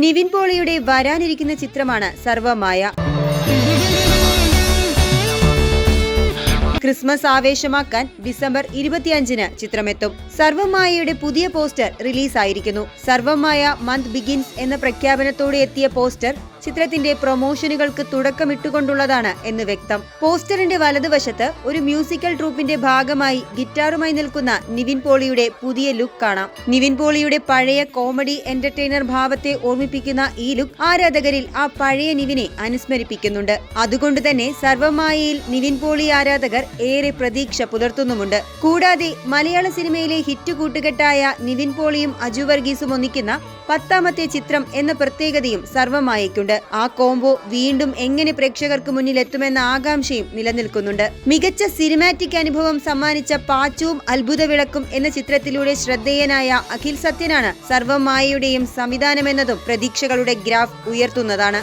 നിവിൻ പോളിയുടെ വരാനിരിക്കുന്ന ചിത്രമാണ് സർവമായ. Christmas ആവേശമാക്കാൻ December 25-ന് ചിത്രമെത്തും. സർവമായയുടെ പുതിയ പോസ്റ്റർ റിലീസായിരിക്കുന്നു. സർവമായ മന്ത് ബിഗിൻസ് എന്ന പ്രഖ്യാപനത്തോടെ എത്തിയ പോസ്റ്റർ ചിത്രത്തിന്റെ പ്രൊമോഷനുകൾക്ക് തുടക്കമിട്ടുകൊണ്ടുള്ളതാണ് എന്ന് വ്യക്തം. പോസ്റ്ററിന്റെ വലതുവശത്ത് ഒരു മ്യൂസിക്കൽ ട്രൂപ്പിന്റെ ഭാഗമായി ഗിറ്റാറുമായി നിൽക്കുന്ന നിവിൻ പോളിയുടെ പുതിയ ലുക്ക് കാണാം. നിവിൻ പോളിയുടെ പഴയ കോമഡി എന്റർടൈനർ ഭാവത്തെ ഓർമ്മിപ്പിക്കുന്ന ഈ ലുക്ക് ആരാധകരിൽ ആ പഴയ നിവിനെ അനുസ്മരിപ്പിക്കുന്നുണ്ട്. അതുകൊണ്ട് തന്നെ സർവമായയിൽ നിവിൻ പോളി ആരാധകർ ഏറെ പ്രതീക്ഷ പുലർത്തുന്നുമുണ്ട്. കൂടാതെ മലയാള സിനിമയിലെ ഹിറ്റ് കൂട്ടുകെട്ടായ നിവിൻ പോളിയും അജു വർഗീസും ഒന്നിക്കുന്ന 10ാമത്തെ ചിത്രം എന്ന പ്രത്യേകതയും സർവമായയ്ക്കുണ്ട്. ആ കോംബോ വീണ്ടും എങ്ങനെ പ്രേക്ഷകർക്ക് മുന്നിൽ എത്തുമെന്ന ആകാംക്ഷയും നിലനിൽക്കുന്നുണ്ട്. മികച്ച സിനിമാറ്റിക് അനുഭവം സമ്മാനിച്ച പാച്ചുവും അത്ഭുത വിളക്കും എന്ന ചിത്രത്തിലൂടെ ശ്രദ്ധേയനായ അഖിൽ സത്യനാണ് സർവമായയുടെയും സംവിധാനമെന്നതും പ്രതീക്ഷകളുടെ ഗ്രാഫ് ഉയർത്തുന്നതാണ്.